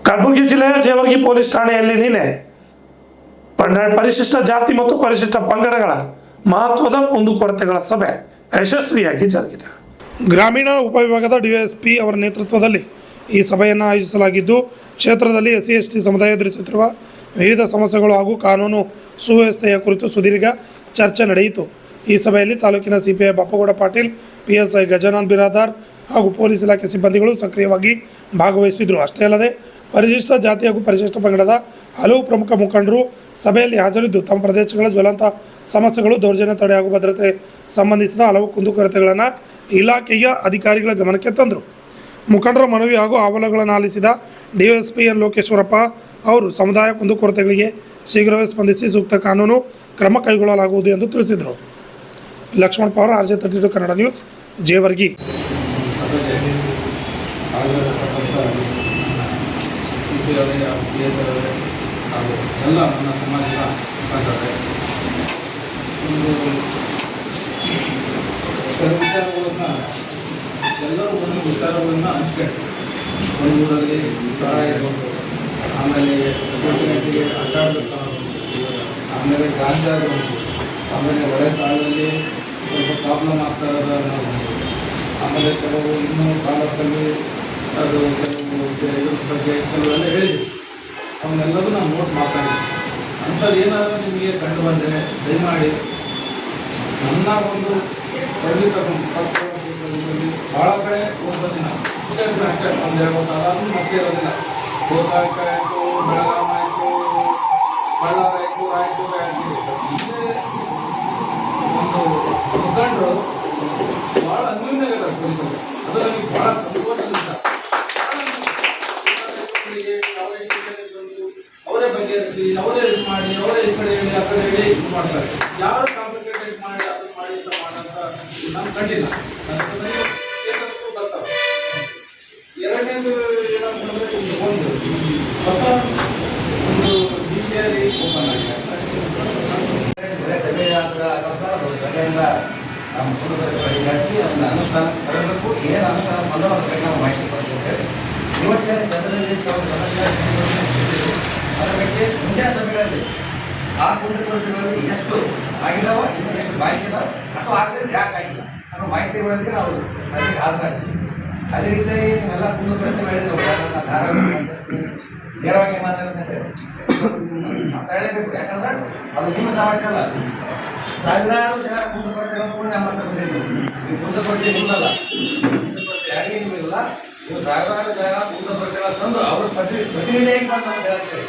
ಕಲಬುರಗಿ ಜಿಲ್ಲೆಯ ಜೇವರ್ಗಿ ಪೊಲೀಸ್ ಠಾಣೆಯಲ್ಲಿ ನಿನ್ನೆ ಪರಿಶಿಷ್ಟ ಜಾತಿ ಮತ್ತು ಪರಿಶಿಷ್ಟ ಪಂಗಡಗಳ ಮಹತ್ವದ ಕುಂದುಕೊರತೆಗಳ ಸಭೆ ಯಶಸ್ವಿಯಾಗಿ ಜರುಗಿದೆ. ಗ್ರಾಮೀಣ ಉಪವಿಭಾಗದ ಡಿವೈಎಸ್ಪಿ ಅವರ ನೇತೃತ್ವದಲ್ಲಿ ಈ ಸಭೆಯನ್ನು ಆಯೋಜಿಸಲಾಗಿದ್ದು, ಕ್ಷೇತ್ರದಲ್ಲಿ SC/ST ಸಮುದಾಯ ಎದುರಿಸುತ್ತಿರುವ ವಿವಿಧ ಸಮಸ್ಯೆಗಳು ಹಾಗೂ ಕಾನೂನು ಸುವ್ಯವಸ್ಥೆಯ ಕುರಿತು ಸುದೀರ್ಘ ಚರ್ಚೆ ನಡೆಯಿತು. ಈ ಸಭೆಯಲ್ಲಿ ತಾಲೂಕಿನ CPI ಬಪ್ಪಗೌಡ ಪಾಟೀಲ್, PSI ಗಜಾನನ್ ಬಿರಾದಾರ್ ಹಾಗೂ ಪೊಲೀಸ್ ಇಲಾಖೆ ಸಿಬ್ಬಂದಿಗಳು ಸಕ್ರಿಯವಾಗಿ ಭಾಗವಹಿಸಿದರು. ಅಷ್ಟೇ ಅಲ್ಲದೆ ಪರಿಶಿಷ್ಟ ಜಾತಿ ಹಾಗೂ ಪರಿಶಿಷ್ಟ ಪಂಗಡದ ಹಲವು ಪ್ರಮುಖ ಮುಖಂಡರು ಸಭೆಯಲ್ಲಿ ಹಾಜರಿದ್ದು ತಮ್ಮ ಪ್ರದೇಶಗಳ ಜ್ವಲಂತ ಸಮಸ್ಯೆಗಳು, ದೌರ್ಜನ್ಯ ತಡೆ ಹಾಗೂ ಭದ್ರತೆ ಸಂಬಂಧಿಸಿದ ಹಲವು ಕುಂದುಕೊರತೆಗಳನ್ನು ಇಲಾಖೆಯ ಅಧಿಕಾರಿಗಳ ಗಮನಕ್ಕೆ ತಂದರು. ಮುಖಂಡರ ಮನವಿ ಹಾಗೂ ಅಹವಾಲುಗಳನ್ನು ಆಲಿಸಿದ DSP N ಲೋಕೇಶ್ವರಪ್ಪ ಅವರು ಸಮುದಾಯ ಕುಂದುಕೊರತೆಗಳಿಗೆ ಶೀಘ್ರವೇ ಸ್ಪಂದಿಸಿ ಸೂಕ್ತ ಕಾನೂನು ಕ್ರಮ ಕೈಗೊಳ್ಳಲಾಗುವುದು ಎಂದು ತಿಳಿಸಿದರು. Laxman Pawar, RJ32 Kannada news, Jevargi. ಎಲ್ಲ ನನ್ನ ಸಮಾಜದ ಮುಖಂಡರೇ, ಎಲ್ಲರೂ ಒಂದು ವಿಚಾರಗಳನ್ನು ಹಂಚ್ಕೊಂಡು ಒಂದು ಊರಲ್ಲಿ ಸಹಾಯ ಇರಬೇಕು, ಆಮೇಲೆ ಕೋಟಿಗಟ್ಟಿಗೆ ಅಡ್ಡಾಡಬೇಕು, ಆಮೇಲೆ ಗಾಂಜಾ ಆಮೇಲೆ ಒಳ್ಳೆ ಸಾಲದಲ್ಲಿ ಸ್ವಲ್ಪ ಪ್ರಾಬ್ಲಮ್ ಆಗ್ತಾ ಇರೋದು, ಆಮೇಲೆ ಕೆಲವು ಇನ್ನೂ ತಾಲೂಕಲ್ಲಿ ಅದು ಕೆಲವು ಇದ್ರ ಬಗ್ಗೆ ಕೆಲವೆಲ್ಲ ಹೇಳಿದ್ವಿ. ಅವನ್ನೆಲ್ಲವೂ ನಾವು ನೋಟ್ ಮಾತಾಡಿದ್ವಿ. ಅಂಥದ್ದು ಏನಾದರೂ ನಿಮಗೆ ಕಂಡು ಬಂದರೆ ದಯಮಾಡಿ ನನ್ನ ಒಂದು ಸರ್ವಿಸ್ ಸರ್ವಿಸಲ್ಲಿ ಭಾಳ ಕಡೆ ಹೋಗ್ಬೋದು. ನಾವು ಅಷ್ಟೇ ಒಂದು ಹೇಳ್ಬೋದು, ಅದಾದ್ರೂ ಮತ್ತೆ ಇರೋದಿಲ್ಲ. ಗೋಕಾಕ ಆಯಿತು, ಬೆಳಗಾಂ ಆಯಿತು, ಬಳ್ಳಾರಿ ಆಯಿತು, ರಾಯಚೂರು ಆಯಿತು, ಇಲ್ಲೇ ಒಂದು ಮುಖಂಡರು ಭಾಳ ಅನ್ಯೂನ್ಯವಾಗಿದ್ದಾರೆ ಪೊಲೀಸರು. ಅದು ನಮಗೆ ಭಾಳ ಸಂತೋಷದಿಂದ ಅವರೇ ಬಗೆಹರಿಸಿ, ಅವರೇ ಇದು ಮಾಡಿ, ಅವರೇ ಈ ಕಡೆ ಹೇಳಿ, ಆ ಕಡೆ ಹೇಳಿ ಇದು ಮಾಡ್ತಾರೆ. ಯಾರು ಕಾಂಪ್ಲಿಕೇಟೆಡ್ ಮಾಡಿ ಅದು ಮಾಡಿ ಅಂತ ಮಾಡೋಂಥ ನಾನು ಕಂಡಿಲ್ಲ. ನನಗೆ ಕೇಸಸ್ಗಳು ಬರ್ತಾವೆ. ಎರಡನೇದು ಏನಂತಂದರೆ, ಒಂದು ಹೊಸ ಒಂದು DCI ಓಪನ್ ಆಗಿದೆ. ಸಭೆಯಿಂದ ನಮ್ಮ ಕುಟುಂಬಗಳಿಗೆ ಹಾಕಿ ಅದನ್ನು ಅನುಷ್ಠಾನ ತರಬೇಕು. ಏನು ಅನುಷ್ಠಾನ ಬಂದು ಅದ್ರ ಬಗ್ಗೆ ನಾವು ಮಾಹಿತಿ ಕೊಡ್ಬೇಕು ಹೇಳಿ ಇವತ್ತೇನು ಜನರಲ್ಲಿ ಕೆಲವು ಸಮಸ್ಯೆ ಅದರ ಬಗ್ಗೆ ಮುಂದಿನ ಸಭೆಗಳಲ್ಲಿ ಆ ಕುಟುಂಬಗಳಲ್ಲಿ ಎಷ್ಟು ಆಗಿದಾವ, ಇನ್ನೂ ಎಷ್ಟು ಬಾಕಿ ಇದಾವೆ, ಅಥವಾ ಆಗಲಿಲ್ಲ ಯಾಕೆ ಆಗಿಲ್ಲ ಅನ್ನೋ ಮಾಹಿತಿಗಳೊಂದಿಗೆ ನಾವು ಸಭೆಗೆ ಹಾಜರಾಗ್ತೀವಿ. ಅದೇ ರೀತಿಯಾಗಿ ನೀವೆಲ್ಲ ಕುಟುಂಬ ಹೇಳಿದ್ರು ನೇರವಾಗಿ ಮಾತಾಡೋದಂತೆ ಅಂತ ಹೇಳಬೇಕು. ಯಾಕಂದ್ರೆ ಅದು ನಿಮ್ಮ ಸಮಸ್ಯೆ ಅಲ್ಲ, ಸಾವಿರಾರು ಜನ ಕುಂದುಕೊರತೆಗಳನ್ನು ನಮ್ಮ ಹತ್ರ ಬಂದಿದ್ದೀವಿ. ನೀವು ಕುಂದುಕೊರತೆ ನಿಮ್ಮಲ್ಲ, ಕುಂದುಕೊರತೆ ಯಾರಿಗೆ ನಿಮಗಿಲ್ಲ. ನೀವು ಸಾವಿರಾರು ಜನ ಕುಂದುಕೊರತೆಗಳನ್ನು ತಂದು ಅವ್ರ ಪ್ರತಿನಿಧಿಯಾಗಿ ಬಂದು ನಾವು ಹೇಳ್ತೇವೆ.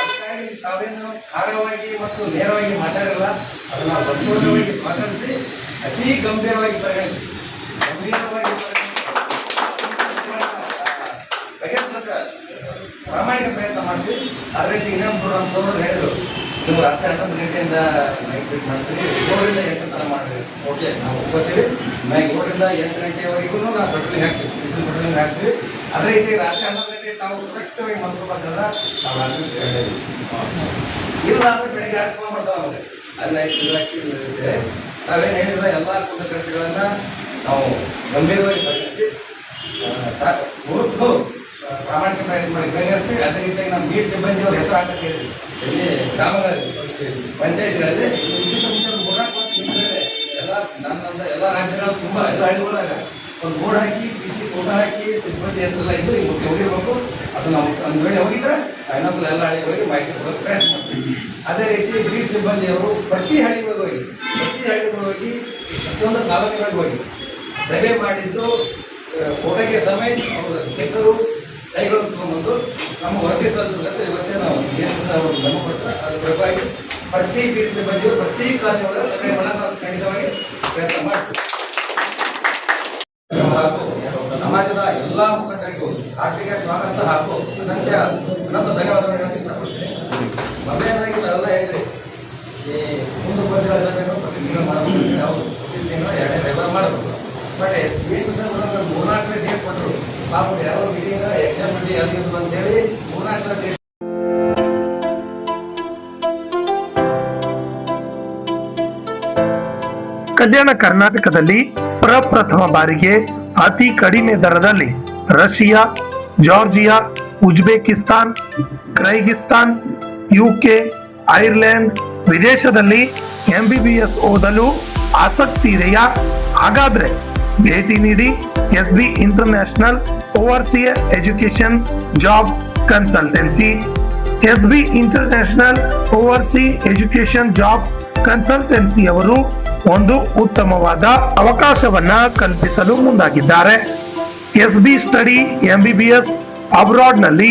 ಅದಕ್ಕಾಗಿ ತಾವೇನು ಖಾರವಾಗಿ ಮತ್ತು ನೇರವಾಗಿ ಮಾತಾಡಿಲ್ಲ, ಅದನ್ನು ಸಂತೋಷವಾಗಿ ಸ್ವಾಗತಿಸಿ ಅತಿ ಗಂಭೀರವಾಗಿ ಪರಿಗಣಿಸಿ ಬಗೆಹರಿಸಲಿಕ್ಕೆ ಪ್ರಾಮಾಣಿಕ ಪ್ರಯತ್ನ ಮಾಡ್ತೀವಿ. ಅದೇ ರೀತಿ ಇನ್ನೊಂದು ನಮ್ಮ ಸೋದರರು ಹೇಳಿದರು, ನೀವು ರಾತ್ರಿ 11 ಗಂಟೆಯಿಂದ ನೈಟ್ ಬಿಟ್ಟು ಮಾಡ್ತೀವಿ, 7ರಿಂದ 8 ತನಕ ಮಾಡ್ತೀವಿ. ಓಕೆ, ನಾವು ಒಪ್ಕೋತೀವಿ. 7ರಿಂದ 8 ಗಂಟೆವರೆಗೂ ನಾವು ಪೆಟ್ರೋಲಿಂಗ್ ಹಾಕ್ತೀವಿ, ಸ್ಪೆಷಲ್ ಪೆಟ್ರೋಲಿಂಗ್ ಹಾಕ್ತೀವಿ. ಅದೇ ರೀತಿ ರಾತ್ರಿ 11 ಗಂಟೆಗೆ ತಾವು ಸುರಕ್ಷಿತವಾಗಿ ಮಲ್ಕೋಬೇಕಂದ್ರೆ ನಾವು ರಾತ್ರಿ ಇಲ್ಲ ಅಂದರೆ ಬೆಳಗ್ಗೆ ಹಾಕ್ಕೊಂಡು ಬರ್ತಾವೆ. ನಮಗೆ ಅಲ್ಲಿ ಇಲಾಖೆ ನಾವೇನು ಹೇಳಿದ್ರೆ ಎಲ್ಲ ಕುಂದುಕೊರತೆಗಳನ್ನು ನಾವು ಗಂಭೀರವಾಗಿ ಪರಿಗಣಿಸಿ ಪ್ರಾಮಾಣಿಕ ಪ್ರಯತ್ನ ಮಾಡಿ ಬಗೆಹರಿಸ್ತೀವಿ. ಅದೇ ರೀತಿಯಾಗಿ ನಮ್ಮ ಬೀಟ್ ಸಿಬ್ಬಂದಿಯವರು ಹೆಸರು ಹಾಕಕ್ಕೆ ಹೇಳಿದ್ವಿ. ಇಲ್ಲಿ ಗ್ರಾಮಗಳಲ್ಲಿ ಪಂಚಾಯತ್ಗಳಲ್ಲಿ ಎಲ್ಲ ನನ್ನಂದ ಎಲ್ಲ ರಾಜ್ಯಗಳು ತುಂಬ ಎಲ್ಲ ಹಳ್ಳಿಗಳಾಗ ಒಂದು ಬೋರ್ಡ್ ಹಾಕಿ PC ಫೋಟೋ ಹಾಕಿ ಸಿಬ್ಬಂದಿ ಹೆಸರೆಲ್ಲ ಇದ್ದು ಇವತ್ತು ಹೋಗಿರ್ಬೇಕು. ಅದು ನಾವು ಒಂದು ವೇಳೆ ಹೋಗಿದ್ರೆ ಇನ್ನೊಂದು ಎಲ್ಲ ಹಳ್ಳಿಗಳಿಗೆ ಮಾಹಿತಿ ಕೊಡೋಕ್ಕೆ ಪ್ರಯತ್ನ ಮಾಡ್ತೀವಿ. ಅದೇ ರೀತಿ ಬೀಟ್ ಸಿಬ್ಬಂದಿಯವರು ಪ್ರತಿ ಹಳ್ಳಿಗಳಿಗೆ ಹೋಗಿ ಪ್ರತಿಯೊಂದು ತಾಲೂಕುಗಳಿಗೆ ಹೋಗಿ ಸಭೆ ಮಾಡಿದ್ದು ಫೋಟೋಗೆ ಸಮೇತ ಅವರ ಹೆಸರು ಸೈಗಳು ತಗೊಂಡ್ಬಂದು ನಮ್ಮ ವರದಿ ಸಲ್ಲಿಸಬೇಕು. ಇವತ್ತೇ ನಾವು ಅವರು ಗಮನ ಕೊಟ್ಟರೆ ಅದ್ರ ಪ್ರಭಾವಿ ಪ್ರತಿ ಬೀಟ್ ಸಿಬ್ಬಂದಿಯವರು ಪ್ರತಿ ಕ್ಲಾಸ್ಗಳ ಸಭೆ ಮಾಡೋಣ ಖಂಡಿತವಾಗಿ ಪ್ರಯತ್ನ ಮಾಡ್ತೀವಿ. ಹಾಗೂ ಸಮಾಜದ ಎಲ್ಲ ಮುಖಂಡರಿಗೂ ಆರ್ಥಿಕ ಸ್ವಾಗತ ಹಾಗೂ ಅನಂತ ಧನ್ಯವಾದಗಳು ಹೇಳಕ್ಕೆ ಇಷ್ಟಪಡ್ತೀನಿ. ಮೊದಲನೇದಾಗಿ ನಾವೆಲ್ಲ ಹೇಳಿದ್ರಿ, ಈ ಕುಂದುಕೊರತೆಗಳ ಸಭೆಯನ್ನು ಪ್ರತಿ ತಿಂಗಳು ಮಾಡಬೇಕು. ನಾವು ಪ್ರತಿ ತಿಂಗಳು 2 ರವಿವಾರ ಮಾಡಬೇಕು. ಬಟ್ ಎಷ್ಟು ಸರ್ 3-4 ಡೇಟ್ ಕೊಟ್ಟರು. ಪಾಪ ಯಾವ ಮೀಟಿಂಗ್ ಎಕ್ಸಾಮ್ ಮಾಡಿ ಆಗಿದ್ದು ಅಂತೇಳಿ 3-4 ಡೇಟ್. ಕಲ್ಯಾಣ ಕರ್ನಾಟಕದಲ್ಲಿ ಪ್ರಪ್ರಥಮ ಬಾರಿಗೆ ಅತಿ ಕಡಿಮೆ ದರದಲ್ಲಿ Russia, Georgia, Uzbekistan, Kyrgyzstan, UK, Ireland ವಿದೇಶದಲ್ಲಿ MBBS ಓದಲು ಆಸಕ್ತಿ ಇದೆಯಾ? ಹಾಗಾದ್ರೆ ಭೇಟಿ ನೀಡಿ SB international overseas education job consultancy. SB international overseas education job consultancy ಅವರು ಒಂದು ಉತ್ತಮವಾದ ಅವಕಾಶವನ್ನ ಕಲ್ಪಿಸಲು ಮುಂದಾಗಿದ್ದಾರೆ. SB ಸ್ಟಡಿ MBBS ಅಬ್ರಾಡ್ ನಲ್ಲಿ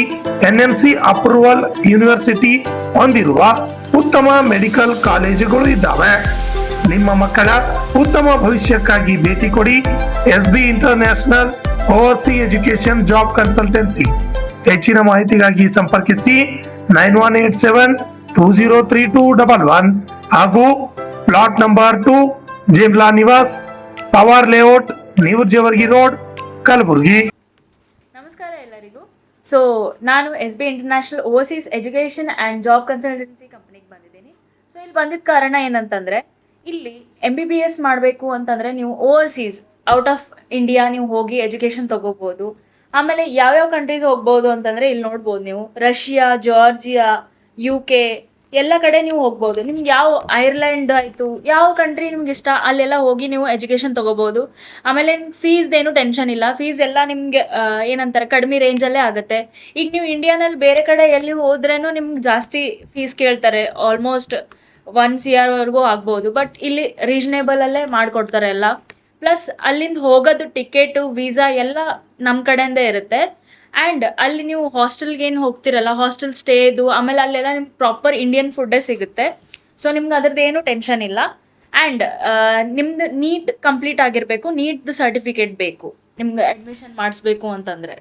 NMC ಅಪ್ರೂವಲ್ ಯೂನಿವರ್ಸಿಟಿ ಹೊಂದಿರುವ ಉತ್ತಮ ಮೆಡಿಕಲ್ ಕಾಲೇಜುಗಳು ಇದ್ದಾವೆ. ನಿಮ್ಮ ಮಕ್ಕಳ ಉತ್ತಮ ಭವಿಷ್ಯಕ್ಕಾಗಿ ಭೇಟಿ ಕೊಡಿ SB international overseas education job consultancy. ಹೆಚ್ಚಿನ ಮಾಹಿತಿಗಾಗಿ ಸಂಪರ್ಕಿಸಿ 9187203211 ಹಾಗೂ plot number 2, Jimla Nivas, power layout, New Jewargi road, Kalaburagi. ನಮಸ್ಕಾರ ಎಲ್ಲರಿಗೂ. ಸೊ ನಾನು SB international overseas education and job consultancy ಕಂಪ್ನಿಗೆ ಬಂದಿದ್ದೀನಿ. ಸೊ ಇಲ್ಲಿ ಬಂದಿದ್ದ ಕಾರಣ ಏನಂತಂದರೆ, ಇಲ್ಲಿ MBBS ಮಾಡಬೇಕು ಅಂತಂದರೆ ನೀವು ಓವರ್ಸೀಸ್ ಔಟ್ ಆಫ್ ಇಂಡಿಯಾ ನೀವು ಹೋಗಿ ಎಜುಕೇಷನ್ ತೊಗೋಬೋದು. ಆಮೇಲೆ ಯಾವ್ಯಾವ ಕಂಟ್ರೀಸ್ ಹೋಗ್ಬೋದು ಅಂತಂದರೆ ಇಲ್ಲಿ ನೋಡ್ಬೋದು ನೀವು, ರಷ್ಯಾ, ಜಾರ್ಜಿಯಾ, UK ಎಲ್ಲ ಕಡೆ ನೀವು ಹೋಗ್ಬೋದು. ನಿಮ್ಗೆ ಯಾವ ಐರ್ಲೆಂಡ್ ಆಯಿತು, ಯಾವ ಕಂಟ್ರಿ ನಿಮ್ಗೆ ಇಷ್ಟ ಅಲ್ಲೆಲ್ಲ ಹೋಗಿ ನೀವು ಎಜುಕೇಷನ್ ತೊಗೋಬೋದು. ಆಮೇಲೆ ಫೀಸ್ದೇನು ಟೆನ್ಷನ್ ಇಲ್ಲ. ಫೀಸ್ ಎಲ್ಲ ನಿಮಗೆ ಏನಂತಾರೆ ಕಡಿಮೆ ರೇಂಜಲ್ಲೇ ಆಗುತ್ತೆ. ಈಗ ನೀವು ಇಂಡಿಯಾನಲ್ಲಿ ಬೇರೆ ಕಡೆ ಎಲ್ಲಿ ಹೋದ್ರೇನು ನಿಮ್ಗೆ ಜಾಸ್ತಿ ಫೀಸ್ ಕೇಳ್ತಾರೆ, ಆಲ್ಮೋಸ್ಟ್ 1 CR ವರೆಗೂ ಆಗ್ಬೋದು. ಬಟ್ ಇಲ್ಲಿ ರೀಸನೇಬಲಲ್ಲೇ ಮಾಡಿಕೊಡ್ತಾರೆ ಎಲ್ಲ. ಪ್ಲಸ್ ಅಲ್ಲಿಂದ ಹೋಗೋದು ಟಿಕೆಟು, ವೀಸಾ ಎಲ್ಲ ನಮ್ಮ ಕಡೆಯಿಂದೇ ಇರುತ್ತೆ. ಆ್ಯಂಡ್ ಅಲ್ಲಿ ನೀವು ಹಾಸ್ಟೆಲ್ಗೆ ಏನು ಹೋಗ್ತಿರಲ್ಲ, ಹಾಸ್ಟೆಲ್ ಸ್ಟೇದು, ಆಮೇಲೆ ಅಲ್ಲೆಲ್ಲ ನಿಮ್ಗೆ ಪ್ರಾಪರ್ ಇಂಡಿಯನ್ ಫುಡ್ಡೇ ಸಿಗುತ್ತೆ. ಸೊ ನಿಮ್ಗೆ ಅದ್ರದ್ದು ಏನು ಟೆನ್ಷನ್ ಇಲ್ಲ. ಆ್ಯಂಡ್ ನಿಮ್ದು ನೀಟ್ ಕಂಪ್ಲೀಟ್ ಆಗಿರಬೇಕು, ನೀಟ್ದು ಸರ್ಟಿಫಿಕೇಟ್ ಬೇಕು ನಿಮ್ಗೆ ಅಡ್ಮಿಷನ್ ಮಾಡಿಸ್ಬೇಕು ಅಂತಂದರೆ.